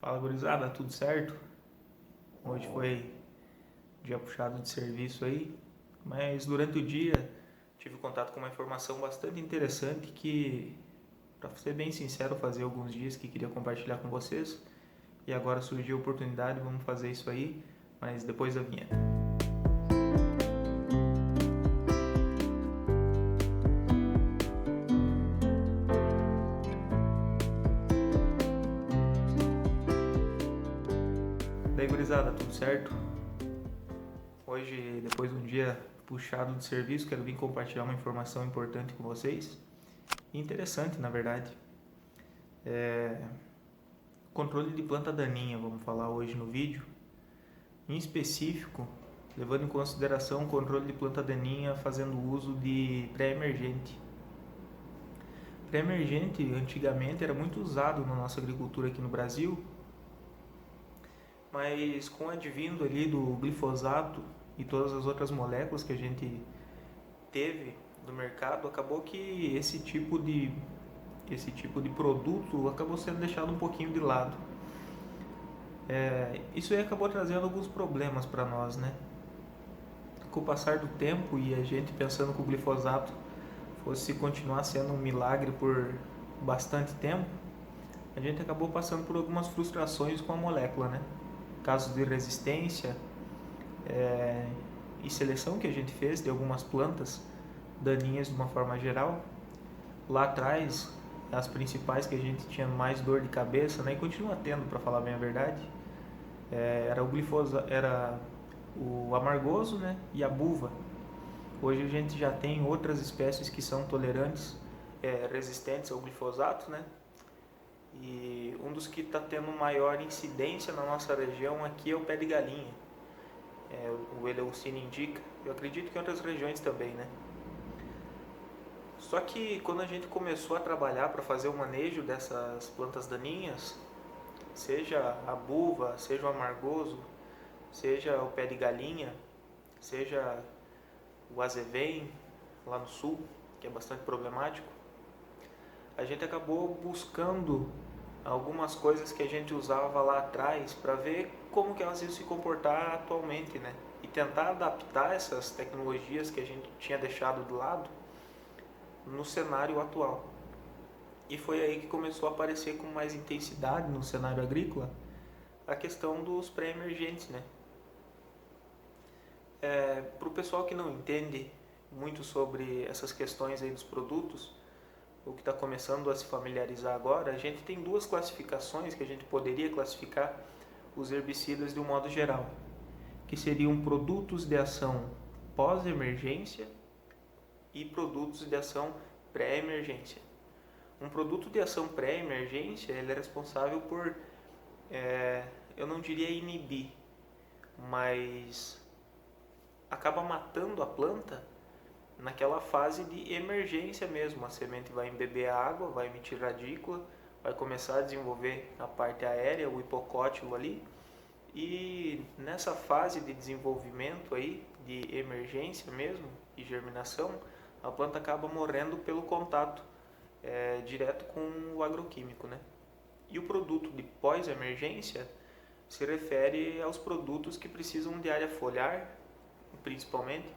Fala, gurizada, tudo certo? Hoje foi dia puxado de serviço aí, mas durante o dia tive contato com uma informação bastante interessante que, para ser bem sincero, fazia alguns dias que queria compartilhar com vocês e agora surgiu a oportunidade, vamos fazer isso aí, mas depois da vinheta. Daí, gurizada, tudo certo? Hoje, depois de um dia puxado de serviço, quero vir compartilhar uma informação importante com vocês. Interessante, na verdade. Controle de planta daninha, vamos falar hoje no vídeo. Em específico, levando em consideração o controle de planta daninha fazendo uso de pré-emergente. Pré-emergente, antigamente, era muito usado na nossa agricultura aqui no Brasil, mas com o advindo ali do glifosato e todas as outras moléculas que a gente teve no mercado, acabou que esse tipo de produto acabou sendo deixado um pouquinho de lado. Isso aí acabou trazendo alguns problemas para nós, né? Com o passar do tempo e a gente pensando que o glifosato fosse continuar sendo um milagre por bastante tempo, a gente acabou passando por algumas frustrações com a molécula, né? Casos de resistência e seleção que a gente fez de algumas plantas daninhas de uma forma geral. Lá atrás, as principais que a gente tinha mais dor de cabeça, né? E continua tendo, para falar bem a verdade, era o glifosato, era o amargoso, né? E a buva. Hoje a gente já tem outras espécies que são tolerantes, resistentes ao glifosato, né? E um dos que está tendo maior incidência na nossa região aqui é o pé de galinha, o Eleucine indica. Eu acredito que em outras regiões também, né? Só que quando a gente começou a trabalhar para fazer o manejo dessas plantas daninhas, seja a buva, seja o amargoso, seja o pé de galinha, seja o azevém lá no sul, que é bastante problemático, a gente acabou buscando algumas coisas que a gente usava lá atrás para ver como que elas iam se comportar atualmente, né? E tentar adaptar essas tecnologias que a gente tinha deixado de lado no cenário atual. E foi aí que começou a aparecer com mais intensidade no cenário agrícola a questão dos pré-emergentes, né? Para o pessoal que não entende muito sobre essas questões aí dos produtos, o que está começando a se familiarizar agora, a gente tem duas classificações que a gente poderia classificar os herbicidas de um modo geral, que seriam produtos de ação pós-emergência e produtos de ação pré-emergência. Um produto de ação pré-emergência, ele é responsável por, eu não diria inibir, mas acaba matando a planta naquela fase de emergência mesmo. A semente vai embeber água, vai emitir radícula, vai começar a desenvolver a parte aérea, o hipocótilo ali, e nessa fase de desenvolvimento aí, de emergência mesmo, e germinação, a planta acaba morrendo pelo contato direto com o agroquímico, né? E o produto de pós-emergência se refere aos produtos que precisam de área foliar, principalmente,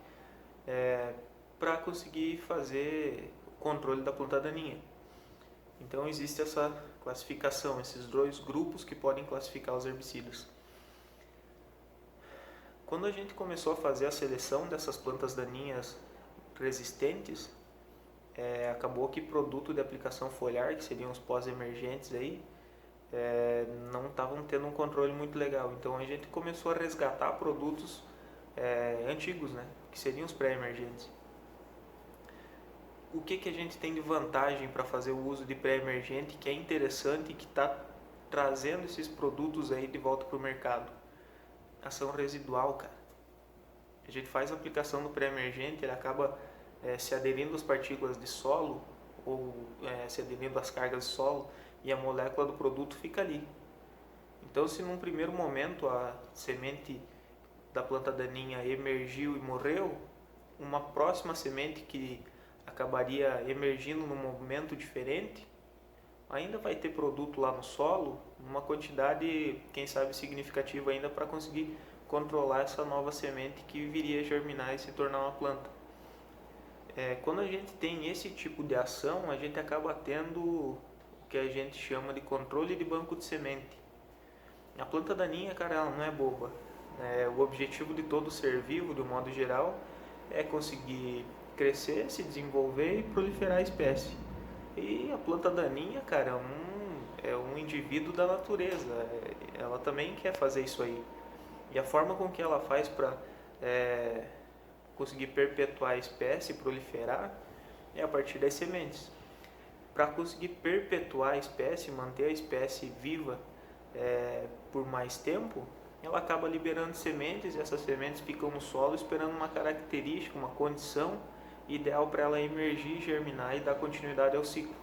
para conseguir fazer o controle da planta daninha. Então existe essa classificação, esses dois grupos que podem classificar os herbicidas. Quando a gente começou a fazer a seleção dessas plantas daninhas resistentes, acabou que produto de aplicação foliar, que seriam os pós-emergentes aí, não estavam tendo um controle muito legal. Então a gente começou a resgatar produtos antigos, né, que seriam os pré-emergentes. O que a gente tem de vantagem para fazer o uso de pré-emergente que é interessante e que está trazendo esses produtos aí de volta para o mercado? Ação residual, cara. A gente faz a aplicação do pré-emergente, ele acaba se aderindo às partículas de solo ou se aderindo às cargas de solo e a molécula do produto fica ali. Então, se num primeiro momento a semente da planta daninha emergiu e morreu, uma próxima semente que acabaria emergindo num momento diferente, ainda vai ter produto lá no solo, uma quantidade, quem sabe, significativa ainda para conseguir controlar essa nova semente que viria a germinar e se tornar uma planta. Quando a gente tem esse tipo de ação, a gente acaba tendo o que a gente chama de controle de banco de semente. A planta daninha, cara, ela não é boba. O objetivo de todo ser vivo, de um modo geral, é conseguir crescer, se desenvolver e proliferar a espécie. E a planta daninha, cara, é um indivíduo da natureza. Ela também quer fazer isso aí. E a forma com que ela faz para conseguir perpetuar a espécie, proliferar, é a partir das sementes. Para conseguir perpetuar a espécie, manter a espécie viva por mais tempo, ela acaba liberando sementes, e essas sementes ficam no solo esperando uma característica, uma condição ideal para ela emergir, germinar e dar continuidade ao ciclo.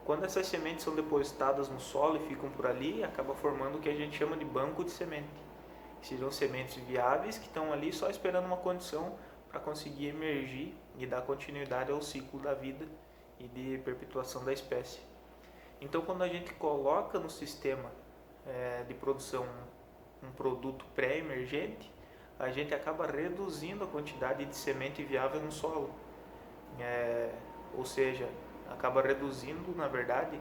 Quando essas sementes são depositadas no solo e ficam por ali, acaba formando o que a gente chama de banco de semente. Seriam sementes viáveis que estão ali só esperando uma condição para conseguir emergir e dar continuidade ao ciclo da vida e de perpetuação da espécie. Então, quando a gente coloca no sistema de produção um produto pré-emergente, a gente acaba reduzindo a quantidade de semente viável no solo. Ou seja, acaba reduzindo, na verdade,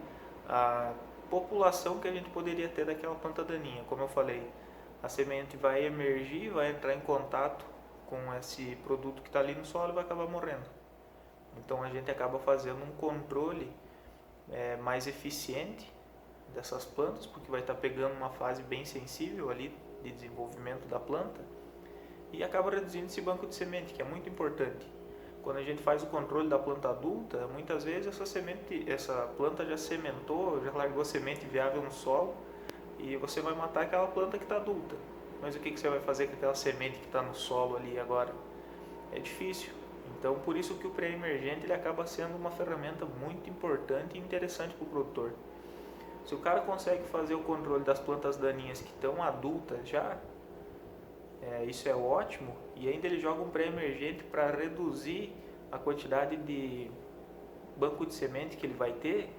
a população que a gente poderia ter daquela planta daninha. Como eu falei, a semente vai emergir, vai entrar em contato com esse produto que está ali no solo e vai acabar morrendo. Então a gente acaba fazendo um controle mais eficiente dessas plantas, porque vai estar pegando uma fase bem sensível ali de desenvolvimento da planta e acaba reduzindo esse banco de semente, que é muito importante. Quando a gente faz o controle da planta adulta, muitas vezes essa planta já sementou, já largou semente viável no solo e você vai matar aquela planta que está adulta. Mas o que você vai fazer com aquela semente que está no solo ali agora? É difícil. Então, por isso que o pré-emergente ele acaba sendo uma ferramenta muito importante e interessante para o produtor. Se o cara consegue fazer o controle das plantas daninhas que estão adultas já, isso é ótimo, e ainda ele joga um pré-emergente para reduzir a quantidade de banco de semente que ele vai ter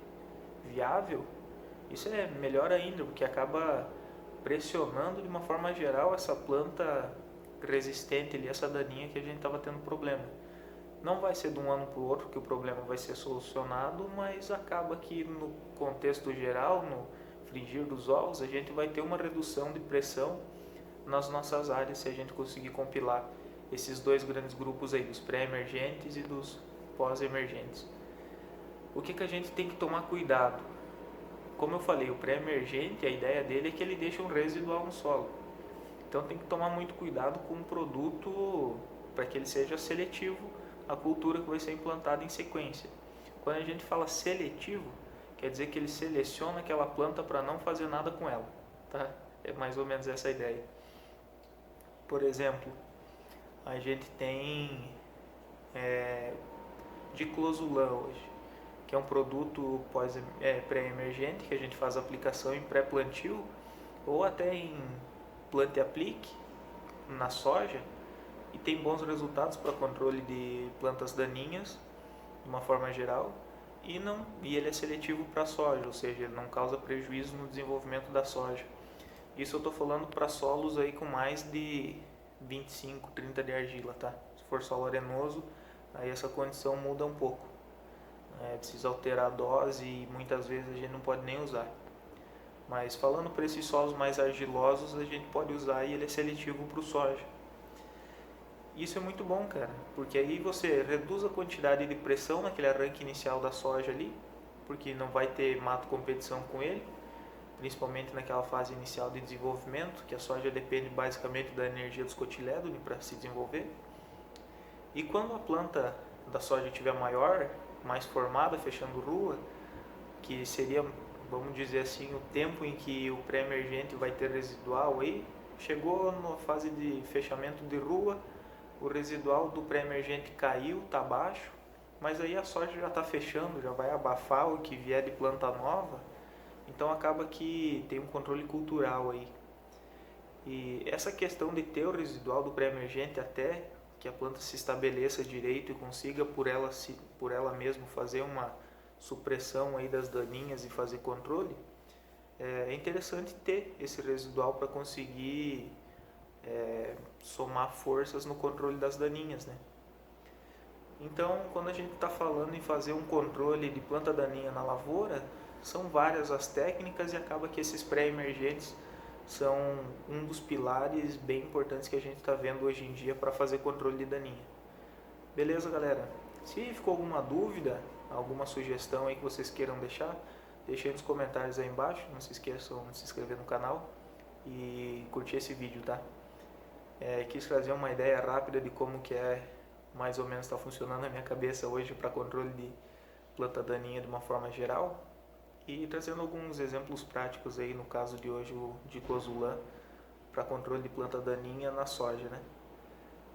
viável, isso é melhor ainda, porque acaba pressionando de uma forma geral essa planta resistente ali, essa daninha que a gente estava tendo problema. Não vai ser de um ano para o outro que o problema vai ser solucionado, mas acaba que no contexto geral, no frigir dos ovos, a gente vai ter uma redução de pressão nas nossas áreas se a gente conseguir compilar esses dois grandes grupos aí, dos pré-emergentes e dos pós-emergentes. O que a gente tem que tomar cuidado? Como eu falei, o pré-emergente, a ideia dele é que ele deixa um residual no solo. Então tem que tomar muito cuidado com o produto para que ele seja seletivo à cultura que vai ser implantada em sequência. Quando a gente fala seletivo, quer dizer que ele seleciona aquela planta para não fazer nada com ela, tá? É mais ou menos essa a ideia. Por exemplo, a gente tem diclosulam hoje, que é um produto pré-emergente que a gente faz aplicação em pré-plantio ou até em plante-aplique na soja e tem bons resultados para controle de plantas daninhas de uma forma geral e ele é seletivo para a soja, ou seja, ele não causa prejuízo no desenvolvimento da soja. Isso eu estou falando para solos aí com mais de 25, 30 de argila, tá? Se for solo arenoso, aí essa condição muda um pouco. Precisa alterar a dose e muitas vezes a gente não pode nem usar. Mas falando para esses solos mais argilosos, a gente pode usar e ele é seletivo para o soja. Isso é muito bom, cara, porque aí você reduz a quantidade de pressão naquele arranque inicial da soja ali, porque não vai ter mato competição com ele, principalmente naquela fase inicial de desenvolvimento, que a soja depende basicamente da energia dos cotilédones para se desenvolver. E quando a planta da soja estiver maior, mais formada, fechando rua, que seria, vamos dizer assim, o tempo em que o pré-emergente vai ter residual aí, chegou na fase de fechamento de rua, o residual do pré-emergente caiu, está baixo, mas aí a soja já está fechando, já vai abafar o que vier de planta nova, então acaba que tem um controle cultural aí. E essa questão de ter o residual do pré-emergente até que a planta se estabeleça direito e consiga por ela mesma fazer uma supressão aí das daninhas e fazer controle, é interessante ter esse residual para conseguir somar forças no controle das daninhas, né? Então, quando a gente está falando em fazer um controle de planta daninha na lavoura, são várias as técnicas e acaba que esses pré-emergentes são um dos pilares bem importantes que a gente está vendo hoje em dia para fazer controle de daninha. Beleza, galera? Se ficou alguma dúvida, alguma sugestão aí que vocês queiram deixar, deixem nos comentários aí embaixo. Não se esqueçam de se inscrever no canal e curtir esse vídeo, tá? Quis trazer uma ideia rápida de como que mais ou menos está funcionando na minha cabeça hoje para controle de planta daninha de uma forma geral e trazendo alguns exemplos práticos aí, no caso de hoje o Dicosulan para controle de planta daninha na soja, né?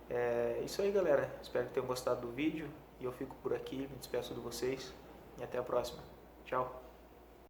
É isso aí, galera. Espero que tenham gostado do vídeo e eu fico por aqui, me despeço de vocês e até a próxima. Tchau!